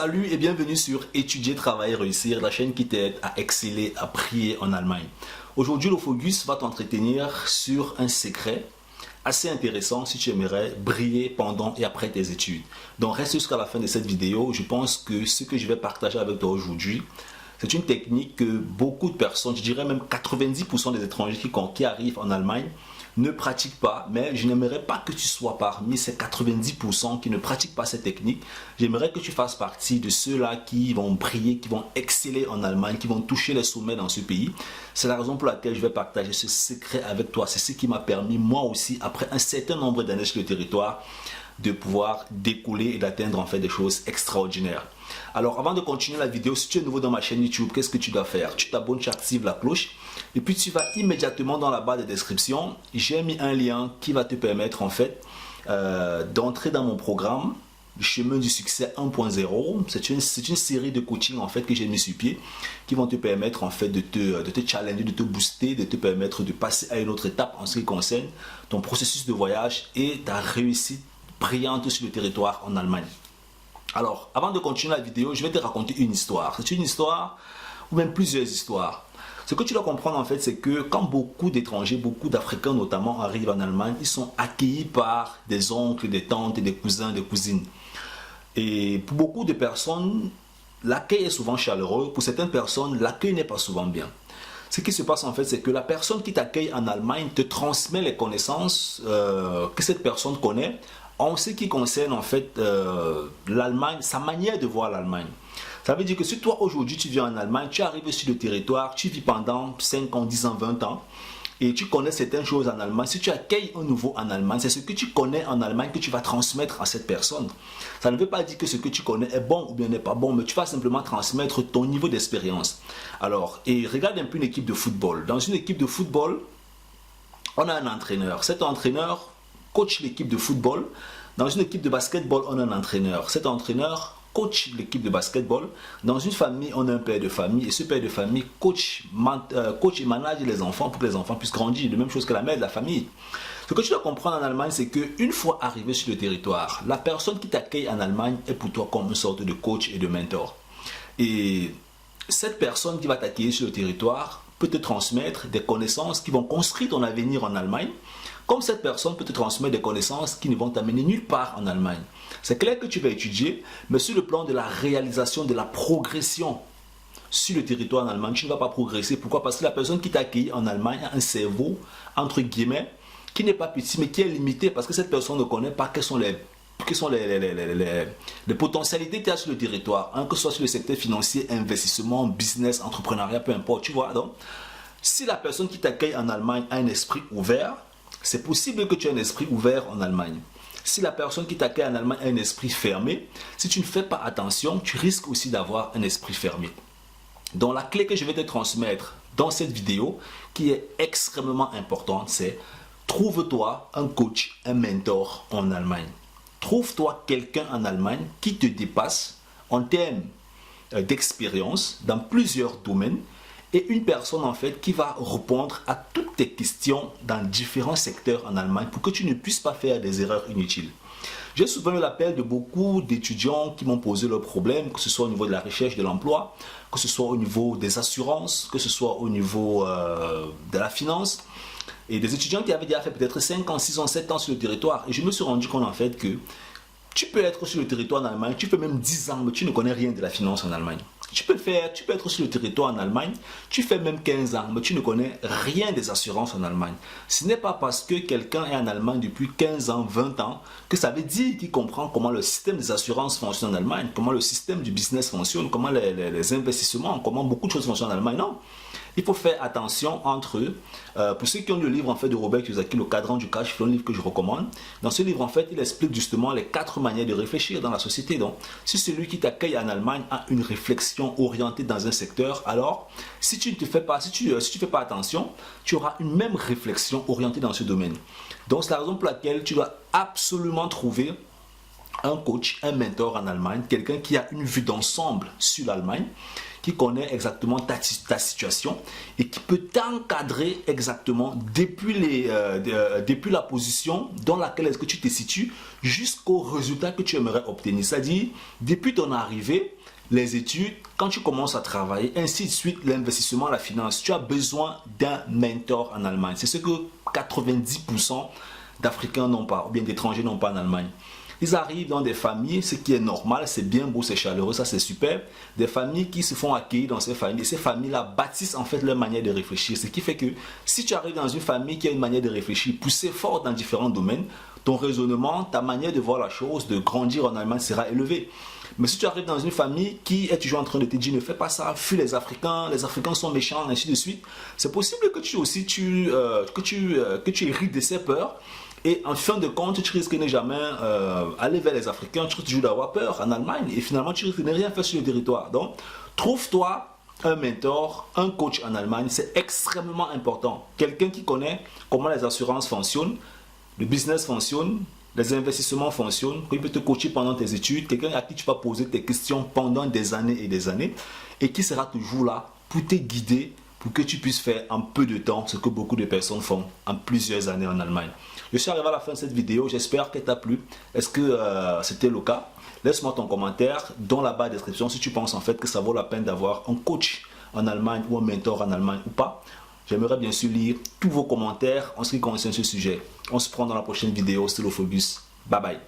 Salut et bienvenue sur Étudier, Travailler, Réussir, la chaîne qui t'aide à exceller, à briller en Allemagne. Aujourd'hui, le focus va t'entretenir sur un secret assez intéressant si tu aimerais briller pendant et après tes études. Donc reste jusqu'à la fin de cette vidéo. Je pense que ce que je vais partager avec toi aujourd'hui, c'est une technique que beaucoup de personnes, je dirais même 90% des étrangers qui arrivent en Allemagne, ne pratiquent pas, mais je n'aimerais pas que tu sois parmi ces 90% qui ne pratiquent pas cette technique. J'aimerais que tu fasses partie de ceux-là qui vont briller, qui vont exceller en Allemagne, qui vont toucher les sommets dans ce pays. C'est la raison pour laquelle je vais partager ce secret avec toi. C'est ce qui m'a permis, moi aussi, après un certain nombre d'années sur le territoire, de pouvoir décoller et d'atteindre en fait des choses extraordinaires. Alors avant de continuer la vidéo, si tu es nouveau dans ma chaîne YouTube, qu'est-ce que tu dois faire? Tu t'abonnes, tu actives la cloche et puis tu vas immédiatement dans la barre de description. J'ai mis un lien qui va te permettre en fait d'entrer dans mon programme le chemin du succès 1.0. C'est une série de coaching en fait que j'ai mis sur pied qui vont te permettre en fait de te challenger, de te booster, de te permettre de passer à une autre étape en ce qui concerne ton processus de voyage et ta réussite brillante sur le territoire en Allemagne. Alors, avant de continuer la vidéo, je vais te raconter une histoire. C'est une histoire, ou même plusieurs histoires. Ce que tu dois comprendre en fait, c'est que quand beaucoup d'étrangers, beaucoup d'Africains notamment arrivent en Allemagne, ils sont accueillis par des oncles, des tantes, des cousins, des cousines. Et pour beaucoup de personnes, l'accueil est souvent chaleureux. Pour certaines personnes, l'accueil n'est pas souvent bien. Ce qui se passe en fait, c'est que la personne qui t'accueille en Allemagne te transmet les connaissances que cette personne connaît en ce qui concerne en fait l'Allemagne, sa manière de voir l'Allemagne. Ça veut dire que si toi aujourd'hui tu viens en Allemagne, tu arrives sur le territoire, tu vis pendant 5 ans, 10 ans, 20 ans et tu connais certaines choses en Allemagne. Si tu accueilles un nouveau en Allemagne, c'est ce que tu connais en Allemagne que tu vas transmettre à cette personne. Ça ne veut pas dire que ce que tu connais est bon ou bien n'est pas bon, mais tu vas simplement transmettre ton niveau d'expérience. Alors, et regarde un peu une équipe de football. Dans une équipe de football, on a un entraîneur. Cet entraîneur coach l'équipe de football. Dans une équipe de basketball, on a un entraîneur. Cet entraîneur coach l'équipe de basketball. Dans une famille, on a un père de famille. Et ce père de famille coach et manage les enfants pour que les enfants puissent grandir. La même chose que la mère de la famille. Ce que tu dois comprendre en Allemagne, c'est qu'une fois arrivé sur le territoire, la personne qui t'accueille en Allemagne est pour toi comme une sorte de coach et de mentor. Et cette personne qui va t'accueillir sur le territoire peut te transmettre des connaissances qui vont construire ton avenir en Allemagne. Comme cette personne peut te transmettre des connaissances qui ne vont t'amener nulle part en Allemagne. C'est clair que tu vas étudier, mais sur le plan de la réalisation, de la progression sur le territoire en Allemagne, tu ne vas pas progresser. Pourquoi? Parce que la personne qui t'accueille en Allemagne a un cerveau, entre guillemets, qui n'est pas petit, mais qui est limité parce que cette personne ne connaît pas quelles sont les potentialités qu'il y a sur le territoire, que ce soit sur le secteur financier, investissement, business, entrepreneuriat, peu importe, tu vois. Donc, si la personne qui t'accueille en Allemagne a un esprit ouvert, c'est possible que tu aies un esprit ouvert en Allemagne. Si la personne qui t'accueille en Allemagne a un esprit fermé, si tu ne fais pas attention, tu risques aussi d'avoir un esprit fermé. Donc la clé que je vais te transmettre dans cette vidéo, qui est extrêmement importante, c'est trouve-toi un coach, un mentor en Allemagne. Trouve-toi quelqu'un en Allemagne qui te dépasse en termes d'expérience dans plusieurs domaines et une personne en fait qui va répondre à toutes tes questions dans différents secteurs en Allemagne pour que tu ne puisses pas faire des erreurs inutiles. J'ai souvent eu l'appel de beaucoup d'étudiants qui m'ont posé leurs problèmes, que ce soit au niveau de la recherche de l'emploi, que ce soit au niveau des assurances, que ce soit au niveau de la finance. Et des étudiants qui avaient déjà fait peut-être 5 ans, 6 ans, 7 ans sur le territoire. Et je me suis rendu compte en fait que tu peux être sur le territoire en Allemagne, tu fais même 10 ans, mais tu ne connais rien de la finance en Allemagne. Tu peux être sur le territoire en Allemagne, tu fais même 15 ans, mais tu ne connais rien des assurances en Allemagne. Ce n'est pas parce que quelqu'un est en Allemagne depuis 15 ans, 20 ans, que ça veut dire qu'il comprend comment le système des assurances fonctionne en Allemagne, comment le système du business fonctionne, comment les investissements, comment beaucoup de choses fonctionnent en Allemagne. Non. Il faut faire attention entre eux. Pour ceux qui ont lu le livre en fait, de Robert Kiyosaki, Le Cadran du Cash, c'est un livre que je recommande. Dans ce livre, en fait, il explique justement les 4 manières de réfléchir dans la société. Donc, si celui qui t'accueille en Allemagne a une réflexion orientée dans un secteur, alors si tu ne fais pas, si tu fais pas attention, tu auras une même réflexion orientée dans ce domaine. Donc, c'est la raison pour laquelle tu dois absolument trouver un coach, un mentor en Allemagne, quelqu'un qui a une vue d'ensemble sur l'Allemagne, qui connaît exactement ta situation et qui peut t'encadrer exactement depuis la position dans laquelle est-ce que tu te situes jusqu'au résultat que tu aimerais obtenir. C'est-à-dire, depuis ton arrivée, les études, quand tu commences à travailler, ainsi de suite, l'investissement, la finance, tu as besoin d'un mentor en Allemagne. C'est ce que 90% d'Africains n'ont pas, ou bien d'étrangers n'ont pas en Allemagne. Ils arrivent dans des familles, ce qui est normal, c'est bien beau, c'est chaleureux, ça c'est super. Des familles qui se font accueillir dans ces familles. Et ces familles-là bâtissent en fait leur manière de réfléchir. Ce qui fait que si tu arrives dans une famille qui a une manière de réfléchir poussée fort dans différents domaines, ton raisonnement, ta manière de voir la chose, de grandir en Allemagne sera élevée. Mais si tu arrives dans une famille qui est toujours en train de te dire ne fais pas ça, fuis les Africains sont méchants, ainsi de suite, c'est possible que tu hérites de ces peurs. Et en fin de compte, tu risques de ne jamais aller vers les Africains, tu risques toujours d'avoir peur en Allemagne et finalement tu risques de ne rien faire sur le territoire. Donc, trouve-toi un mentor, un coach en Allemagne, c'est extrêmement important. Quelqu'un qui connaît comment les assurances fonctionnent, le business fonctionne, les investissements fonctionnent, qui peut te coacher pendant tes études, quelqu'un à qui tu vas poser tes questions pendant des années et qui sera toujours là pour te guider, pour que tu puisses faire en peu de temps ce que beaucoup de personnes font en plusieurs années en Allemagne. Je suis arrivé à la fin de cette vidéo, j'espère qu'elle t'a plu. Est-ce que c'était le cas? Laisse-moi ton commentaire dans la barre de description si tu penses en fait que ça vaut la peine d'avoir un coach en Allemagne ou un mentor en Allemagne ou pas. J'aimerais bien sûr lire tous vos commentaires en ce qui concerne ce sujet. On se prend dans la prochaine vidéo. C'était Lofobus. Bye bye.